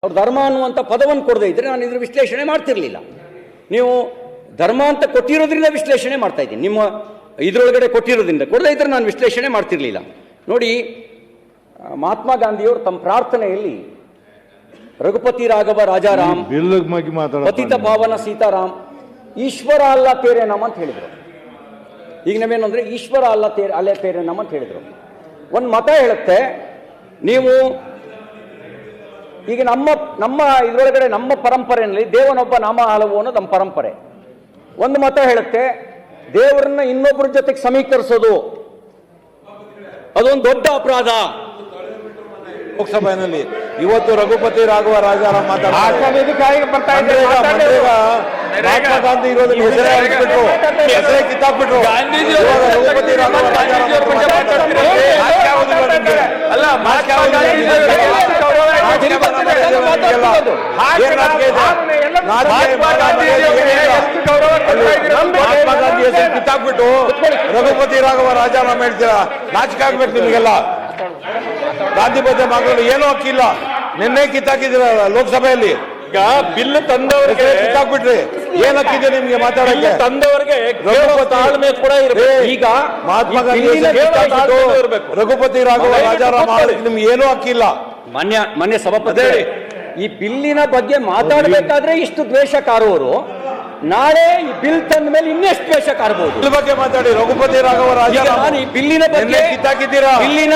ಅವ್ರು ಧರ್ಮ ಅನ್ನುವಂಥ ಪದವನ್ನು ಕೊಡದೇ ಇದ್ದರೆ ನಾನು ಇದ್ರ ವಿಶ್ಲೇಷಣೆ ಮಾಡ್ತಿರ್ಲಿಲ್ಲ. ನೀವು ಧರ್ಮ ಅಂತ ಕೊಟ್ಟಿರೋದ್ರಿಂದ ವಿಶ್ಲೇಷಣೆ ಮಾಡ್ತಾ ಇದ್ದೀನಿ, ನಿಮ್ಮ ಇದರೊಳಗಡೆ ಕೊಟ್ಟಿರೋದ್ರಿಂದ. ಕೊಡದೇ ಇದ್ದರೆ ನಾನು ವಿಶ್ಲೇಷಣೆ ಮಾಡ್ತಿರ್ಲಿಲ್ಲ. ನೋಡಿ, ಮಹಾತ್ಮ ಗಾಂಧಿಯವರು ತಮ್ಮ ಪ್ರಾರ್ಥನೆಯಲ್ಲಿ ರಘುಪತಿ ರಾಘವ ರಾಜಾರಾಮ್, ಪತಿತ ಪಾವನ ಸೀತಾರಾಮ್, ಈಶ್ವರ ಅಲ್ಲ ತೇರೆ ನಮ್ ಅಂತ ಹೇಳಿದರು. ಈಗ ನಾವೇನು ಅಂದರೆ ಈಶ್ವರ ಅಲ್ಲ ಅಲ್ಲೇ ತೇರೆ ನಮ್ ಅಂತ ಹೇಳಿದರು. ಒಂದು ಮತ ಹೇಳುತ್ತೆ, ನೀವು ಈಗ ನಮ್ಮ ಇದರೊಳಗಡೆ ನಮ್ಮ ಪರಂಪರೆಯಲ್ಲಿ ದೇವನೊಬ್ಬ ನಾಮ ಹಲವು ಅನ್ನೋದು ನಮ್ಮ ಪರಂಪರೆ. ಒಂದು ಮತ ಹೇಳುತ್ತೆ, ದೇವರನ್ನ ಇನ್ನೊಬ್ಬರ ಜೊತೆಗೆ ಸಮೀಕರಿಸೋದು ಅದೊಂದು ದೊಡ್ಡ ಅಪರಾಧ. ಲೋಕಸಭೆಯಲ್ಲಿ ಇವತ್ತು ರಘುಪತಿ ರಾಘವ ರಾಜಾರಾಮ್ ಮಾತಾಡ್ತಾರೆ. ಮಹಾತ್ಮ ಗಾಂಧಿ ಇರೋದಕ್ಕೆ ಹೆಸರೇ ಹಾಕ್ಬಿಟ್ರು, ಹೆಸರೇ ಕಿತ್ತಾಕ್ಬಿಟ್ರು. ರಘುಪತಿ ರಾಘವ ಮಹಾತ್ಮ ಗಾಂಧಿ ಹೆಸರು ಕಿತ್ತಾಕ್ಬಿಟ್ಟು ರಘುಪತಿ ರಾಘವ ರಾಜಾರಾಮ್ ಹೇಳ್ತೀರಾ? ನಾಚಿಕೆ ಆಗ್ಬೇಕು ನಿಮಗೆಲ್ಲ. ಗಾಂಧಿ ಬಗ್ಗೆ ಮಾತಾಡಲು ಏನೂ ಹಕ್ಕಿಲ್ಲ. ನಿನ್ನೆ ಕಿತ್ತಾಕಿದ್ದೀರ ಲೋಕಸಭೆಯಲ್ಲಿ. ಈಗ ಬಿಲ್ ತಂದವರಿಗೆ ಕಿತ್ತಾಕ್ಬಿಟ್ರಿ, ಏನ್ ಹಕ್ಕಿದೆ ನಿಮ್ಗೆ ಮಾತಾಡಕ್ಕೆ? ತಂದವರಿಗೆ ತಾಳ್ಮೆ ಕೂಡ ಇರಬೇಕು. ಈಗ ಮಹಾತ್ಮ ಗಾಂಧಿ ರಘುಪತಿ ರಾಘವ ರಾಜಾರಾಮ್ ನಿಮ್ಗೆ ಏನೂ ಹಕ್ಕಿಲ್ಲ. ಮಾನ್ಯ ಸಭಾಪತಿ, ಈ ಬಿಲ್ಲಿನ ಬಗ್ಗೆ ಮಾತಾಡಬೇಕಾದ್ರೆ ಇಷ್ಟು ದ್ವೇಷ ಕಾರುವವರು ನಾಳೆ ಈ ಬಿಲ್ ತಂದ ಮೇಲೆ ಇನ್ನೆಷ್ಟು ದ್ವೇಷ ಕಾರಬಹುದು. ಬಿಲ್ ಬಗ್ಗೆ ಮಾತಾಡಿ. ರಘುಪತಿ ರಾಘವ ರಾಜಾರಾಮ್ ಈ ಬಿಲ್ಲಿನ ಬಗ್ಗೆ ಕಿತ್ತಾಕಿದ್ದೀರಾ? ಬಿಲ್ಲಿನ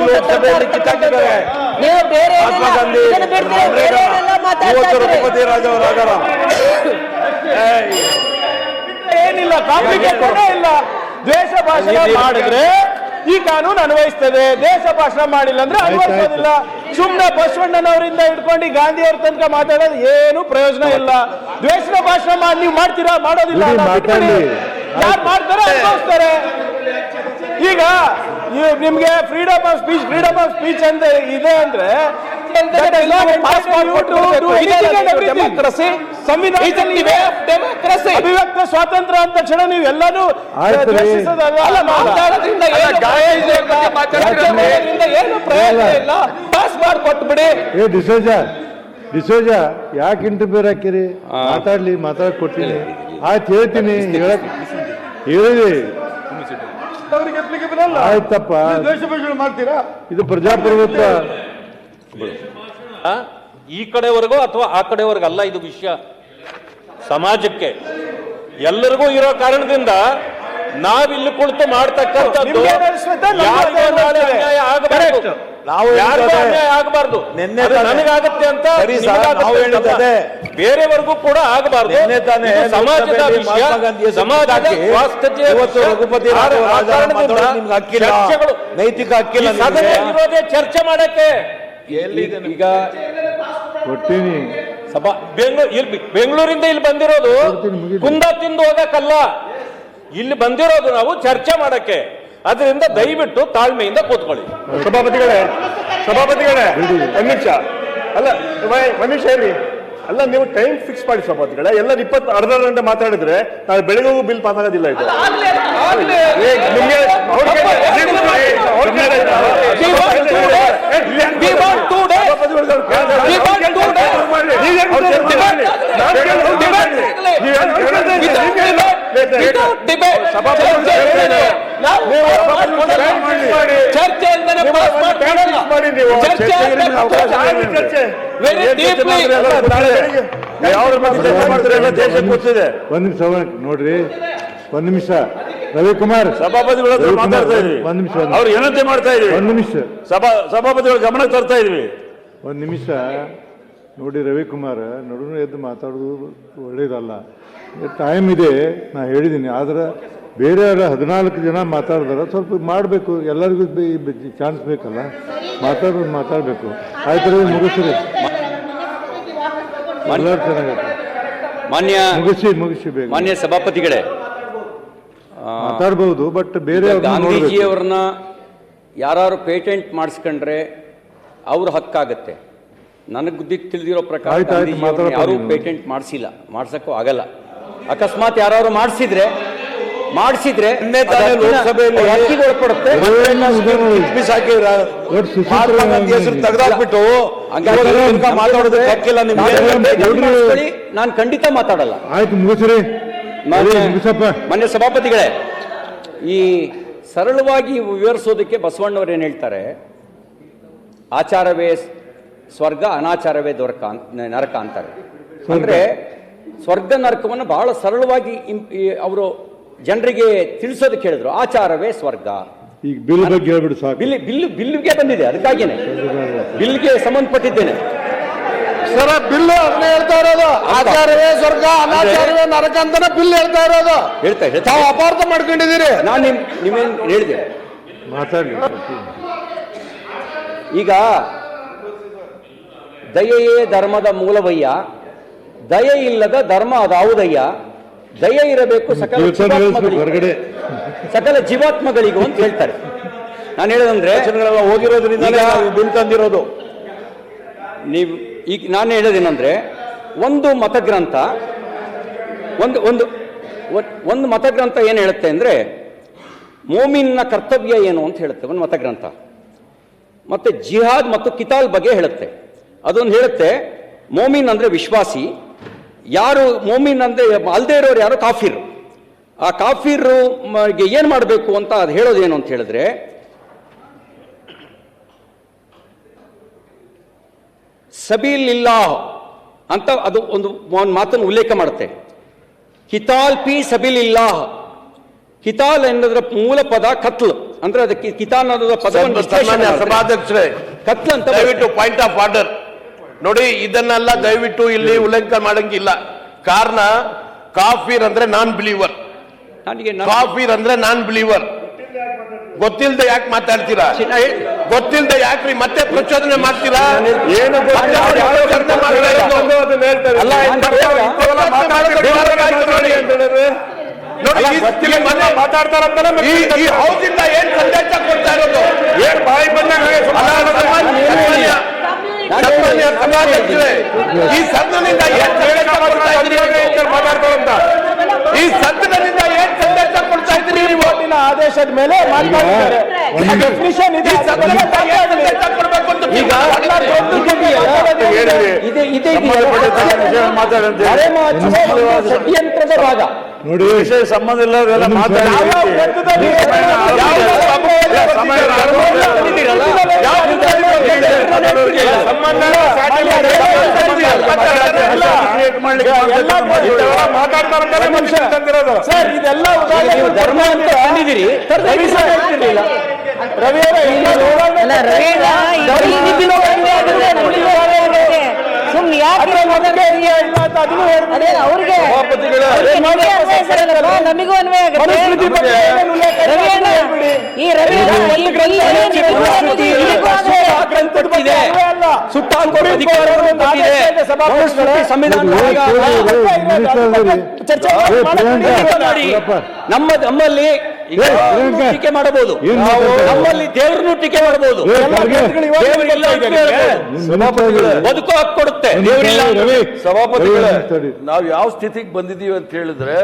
ಲೋಕಸಭೆಯಲ್ಲಿ ಕಿತ್ತಾಕಿದ್ದಾರೆ ಮಹಾತ್ಮ ಗಾಂಧಿ, ರಘುಪತಿ ರಾಘವ ರಾಜಾರಾಮ್. ಏನಿಲ್ಲ, ಕಾಂಪ್ಲಿಕೇಟ್ ಇಲ್ಲ. ದ್ವೇಷ ಭಾಷಣ ಮಾಡಿದ್ರೆ ಈ ಕಾನೂನು ಅನ್ವಯಿಸ್ತದೆ, ದೇಶ ಭಾಷಣ ಮಾಡಿಲ್ಲ ಅಂದ್ರೆ ಅನ್ವಯಿಸೋದಿಲ್ಲ. ಸುಮ್ಮನೆ ಬಸವಣ್ಣನವರಿಂದ ಹಿಡ್ಕೊಂಡು ಗಾಂಧಿ ಅವ್ರ ತನಕ ಮಾತಾಡೋದು ಏನು ಪ್ರಯೋಜನ ಇಲ್ಲ. ದ್ವೇಷದ ಭಾಷಣ ಮಾಡಿ ನೀವು ಮಾಡ್ತೀರಾ? ಮಾಡೋದಿಲ್ಲ. ಯಾರು ಮಾಡ್ತಾರೆ ಅನ್ಭವಿಸ್ತಾರೆ. ಈಗ ನಿಮ್ಗೆ ಫ್ರೀಡಮ್ ಆಫ್ ಸ್ಪೀಚ್ ಅಂತ ಇದೆ ಅಂದ್ರೆ ಅಭಿವ್ಯಕ್ತ ಸ್ವಾತಂತ್ರ್ಯ ಅಂತ ತಕ್ಷಣ ನೀವು ಎಲ್ಲಾನು ಏನು ಪ್ರಯೋಜನ ಇಲ್ಲ. ಪಾಸ್ ಮಾಡಿ ಕೊಟ್ಬಿಡಿ. ಡಿಸೋಜ ಯಾಕೆ ಇಂಟರ್ಫಿಯರ್ ಹಾಕಿರಿ? ಮಾತಾಡ್ ಕೊಡ್ತೀನಿ. ಆಯ್ತು, ಹೇಳ್ತೀನಿ, ಹೇಳಿದಿ ಆಯ್ತಪ್ಪ. ಮಾಡ್ತೀರಾ? ಇದು ಪ್ರಜಾಪ್ರಭುತ್ವ. ಈ ಕಡೆವರೆಗೂ ಅಥವಾ ಆ ಕಡೆವರೆಗಲ್ಲ ಇದು ವಿಷಯ. ಸಮಾಜಕ್ಕೆ ಎಲ್ಲರಿಗೂ ಇರೋ ಕಾರಣದಿಂದ ನಾವಿಲ್ಲಿ ಕುಳಿತು ಮಾಡ್ತಕ್ಕಂಥದ್ದು ಆಗಬಾರ್ದು. ನನಗಾಗತ್ತೆ ಅಂತ ಬೇರೆವರೆಗೂ ಕೂಡ ಆಗಬಾರ್ದು. ಸಮಾಜದ ವಿಷಯ, ಸಮಾಜದ ಸ್ವಾಸ್ಥ್ಯ, ನೈತಿಕ ಹಕ್ಕಿಲ್ಲ ಇರೋದೇ ಚರ್ಚೆ ಮಾಡಕ್ಕೆ. ಈಗ ಕೊಡ್ತೀನಿ. ಬೆಂಗಳೂರಿಂದ ಇಲ್ಲಿ ಬಂದಿರೋದು ಕುಂದ ತಿಂದು ಹೋಗಕ್ಕಲ್ಲ, ಇಲ್ಲಿ ಬಂದಿರೋದು ನಾವು ಚರ್ಚೆ ಮಾಡಕ್ಕೆ. ಅದರಿಂದ ದಯವಿಟ್ಟು ತಾಳ್ಮೆಯಿಂದ ಕೂತ್ಕೊಳ್ಳಿ. ಸಭಾಪತಿಗಳೇ ಒಂದ್ ನಿಮಿಷ ಹೇಳಿ. ಅಲ್ಲ, ನೀವು ಟೈಮ್ ಫಿಕ್ಸ್ ಮಾಡಿ ಸಭಾಪತಿಗಳೇ. ಎಲ್ಲ ಅರ್ಧ ಗಂಟೆ ಮಾತಾಡಿದ್ರೆ ನಾವು ಬೆಳಗ್ಗೆಗೂ ಬಿಲ್ ಪಾಸ್ ಆಗೋದಿಲ್ಲ. ಇದು ಒಂದ್ ನಿಮಿಷ ನೋಡ್ರಿ, ಒಂದ್ ನಿಮಿಷ ರವಿಕುಮಾರ್. ಸಭಾಪತಿಗಳ ಮಾತಾಡ್ತಾ ಇದ್ವಿ. ಒಂದ್ ನಿಮಿಷ ಅವ್ರು ಏನಂತೆ ಮಾಡ್ತಾ ಇದ್ವಿ. ಒಂದ್ ನಿಮಿಷ ಸಭಾಪತಿಗಳ ಗಮನ ತರ್ತಾ ಇದ್ವಿ. ಒಂದ್ ನಿಮಿಷ ನೋಡಿ ರವಿಕುಮಾರ್, ನಡುವೆ ಎದ್ದು ಮಾತಾಡೋದು ಒಳ್ಳೇದಲ್ಲ. ಟೈಮ್ ಇದೆ, ನಾ ಹೇಳಿದ್ದೀನಿ. ಆದ್ರೆ ಬೇರೆ 14 ಜನ ಮಾತಾಡಿದಾರೆ, ಸ್ವಲ್ಪ ಮಾಡಬೇಕು. ಎಲ್ಲರಿಗೂ ಚಾನ್ಸ್ ಬೇಕಲ್ಲ, ಮಾತಾಡಬೇಕು. ಆಯ್ತು, ಮುಗಿಸ್ರಿ. ಎಲ್ಲರೂ ಚೆನ್ನಾಗೈತೆ. ಮುಗಿಸಿ ಬೇಗ. ಮಾನ್ಯ ಸಭಾಪತಿಗಳೇ, ಮಾತಾಡ್ಬಹುದು, ಬಟ್ ಬೇರೆ ಗಾಂಧೀಜಿಯವರನ್ನ ಯಾರು ಪೇಟೆಂಟ್ ಮಾಡಿಸ್ಕೊಂಡ್ರೆ ಅವ್ರ ಹಕ್ಕಾಗತ್ತೆ. ನನಗೆ ತಿಳಿದಿರೋ ಪ್ರಕಾರ ಯಾರೂ ಪೇಟೆಂಟ್ ಮಾಡಿಸಿಲ್ಲ, ಮಾಡ್ಸಕ್ಕೂ ಆಗಲ್ಲ. ಅಕಸ್ಮಾತ್ ಯಾರು ಮಾಡಿಸಿದ್ರೆ ನಿನ್ನೆ ತಾನೇ ಲೋಕಸಭೆಯಲ್ಲಿ ಒಳಪಡುತ್ತೆ. ಮಹಾತ್ಮ ಗಾಂಧಿ ಹೆಸರು ತೆಗೆದಾಕ್ಬಿಟ್ಟು ಮಾತಾಡೋದಕ್ಕೆ ಹಕ್ಕಿಲ್ಲ ನಿಮ್ಗೆ. ನಾನು ಖಂಡಿತ ಮಾತಾಡಲ್ಲ. ಆಯ್ತು, ಮುಗಿಸ್ರಿ. ಮುಗಿಸಪ್ಪ. ಮಾನ್ಯ ಸಭಾಪತಿಗಳೇ, ಈ ಸರಳವಾಗಿ ವಿವರಿಸೋದಕ್ಕೆ ಬಸವಣ್ಣವ್ರು ಏನು ಹೇಳ್ತಾರೆ, ಆಚಾರವೇ ಸ್ವರ್ಗ, ಅನಾಚಾರವೇ ನರಕ ಅಂತಾರೆ. ಅಂದ್ರೆ ಸ್ವರ್ಗ ನರಕವನ್ನು ಬಹಳ ಸರಳವಾಗಿ ಅವರು ಜನರಿಗೆ ತಿಳಿಸೋದಕ್ಕೆ ಹೇಳಿದ್ರು. ಆಚಾರವೇ ಸ್ವರ್ಗ. ಈಗ ಬಿಲ್ ಬಗ್ಗೆ ಹೇಳ್ಬಿಡು ಸಾಕು. ಬಿಲ್ಗೆ ಬಂದಿದೆ, ಅದಕ್ಕಾಗಿಯೇ ಬಿಲ್ಗೆ ಸಂಬಂಧಪಟ್ಟಿದ್ದೇನೆ. ಸರ ಬಿಲ್ ಅದನ್ನೇ ಹೇಳ್ತಾ ಇರೋದು. ಆಚಾರವೇ ಸ್ವರ್ಗ, ಅನಾಚಾರವೇ ನರಕ ಅಂತಾನೆ ಬಿಲ್ ಹೇಳ್ತಾ ಇರೋದು. ತಾವು ಅಪಾರ್ಥ ಮಾಡ್ಕೊಂಡಿದ್ದೀರಿ. ನಾನು ನಿಮ್ಮೇನು ಹೇಳಿದೆ ಮಾತಾಡಿ. ಈಗ ದಯೆಯೇ ಧರ್ಮದ ಮೂಲವಯ್ಯ, ದಯೆ ಇಲ್ಲದ ಧರ್ಮ ಅದಾವುದಯ್ಯ, ದಯೆ ಇರಬೇಕು ಸಕಲ ಹೊರಗಡೆ ಸಕಲ ಜೀವಾತ್ಮಗಳಿಗೂ ಅಂತ ಹೇಳ್ತಾರೆ. ನಾನು ಹೇಳೋದಂದ್ರೆ ಹೋಗಿರೋದ್ರಿಂದ ಬಿಲ್ ತಂದಿರೋದು. ನೀವು ಈಗ ನಾನು ಹೇಳೋದೇನಂದ್ರೆ, ಒಂದು ಮತಗ್ರಂಥ ಒಂದು ಮತಗ್ರಂಥ ಏನು ಹೇಳುತ್ತೆ ಅಂದ್ರೆ, ಮೋಮಿನ್ನ ಕರ್ತವ್ಯ ಏನು ಅಂತ ಹೇಳುತ್ತೆ ಒಂದು ಮತಗ್ರಂಥ. ಮತ್ತೆ ಜಿಹಾದ್ ಮತ್ತು ಕಿತಾಲ್ ಬಗ್ಗೆ ಹೇಳುತ್ತೆ. ಅದೊಂದು ಹೇಳುತ್ತೆ, ಮೋಮಿನ್ ಅಂದ್ರೆ ವಿಶ್ವಾಸಿ, ಯಾರು ಮೋಮಿನ್ ಅಂದ್ರೆ ಅಲ್ದೇ ಇರೋರು ಯಾರು ಕಾಫಿರ್. ಆ ಕಾಫಿರ್ ಏನ್ ಮಾಡಬೇಕು ಅಂತ ಅದು ಹೇಳೋದೇನು ಅಂತ ಹೇಳಿದ್ರೆ, ಸಬೀಲ್ ಇಲ್ಲಾಹ್ ಅಂತ ಅದು ಒಂದು ಮಾತನ್ನು ಉಲ್ಲೇಖ ಮಾಡುತ್ತೆ. ಕಿತಾಲ್ ಪಿ ಸಬೀಲ್ ಇಲ್ಲಾಹ್. ಕಿತಾಲ್ ಎನ್ನುವುದರ ಮೂಲ ಪದ ಕತ್ಲ್, ಅಂದ್ರೆ ಅದಕ್ಕೆ ಕಿತಾಲ್ ಅನ್ನೋದ ಪದವನ್ನು ಸಭಾಧ್ಯಕ್ಷರೇ, ಕತ್ಲ್ ಅಂತ. ದಯವಿಟ್ಟು ಪಾಯಿಂಟ್ ಆಫ್ ಆರ್ಡರ್ ನೋಡಿ, ಇದನ್ನೆಲ್ಲ ದಯವಿಟ್ಟು ಇಲ್ಲಿ ಉಲ್ಲಂಘನೆ ಮಾಡಂಗಿಲ್ಲ. ಕಾರಣ ಕಾಫಿರ್ ಅಂದ್ರೆ ನಾನ್ ಬಿಲೀವರ್, ಕಾಫಿರ್ ಅಂದ್ರೆ ನಾನ್ ಬಿಲೀವರ್. ಗೊತ್ತಿಲ್ಲದೆ ಯಾಕೆ ಮಾತಾಡ್ತೀರಾ? ಗೊತ್ತಿಲ್ಲದೆ ಯಾಕ್ರಿ ಮತ್ತೆ ಪ್ರಚೋದನೆ ಮಾಡ್ತೀರಾ? ಏನು ಈ ಹೌಸಿಂದ ಏನ್ ಸಂದೇಶ ಕೊಡ್ತಾ ಇರೋದು? ಏನ್ ಬಾಯಿ ಬಂದಾಗ ಈ ಸದನದಿಂದ ಏನ್ ಸಂದೇಶ ಕೊಡ್ತಾ ಇದ್ದೀರಿ? ಈ ಸದನದಿಂದ ಏನ್ ಸಂದೇಶ ಕೊಡ್ತಾ ಇದ್ದೀರಿ ನೀವು? ಆದೇಶದ ಮೇಲೆ ಮಾತಾಡ್ತಾರೆ. ಡೆಫಿನಿಷನ್ ಇದೆ. ಷಡ್ಯಂತ್ರದ ಭಾಗ ನೋಡಿ, ವಿಷಯ ಸಂಬಂಧ ಇಲ್ಲ. ಸರ್, ಇದೆಲ್ಲ ಧರ್ಮ ಅಂತ ಕಂಡಿದ್ದೀರಿ. ಸುಮ್ನೆ ಯಾಕೆ ಅವ್ರಿಗೆ ನಮಗೂ ಅನ್ವಯ ಆಗುತ್ತೆ. ಈ ರವಿ ನಮ್ಮಲ್ಲಿ ಟೀಕೆ ಮಾಡಬಹುದು, ನಮ್ಮಲ್ಲಿ ದೇವ್ರನ್ನು ಟೀಕೆ ಮಾಡಬಹುದು, ಬದುಕು ಹಕ್ಕು ಕೊಡುತ್ತೆ. ಸಭಾಪತಿಗಳೇ, ನಾವು ಯಾವ ಸ್ಥಿತಿಗೆ ಬಂದಿದ್ದೀವಿ ಅಂತ ಹೇಳಿದ್ರೆ,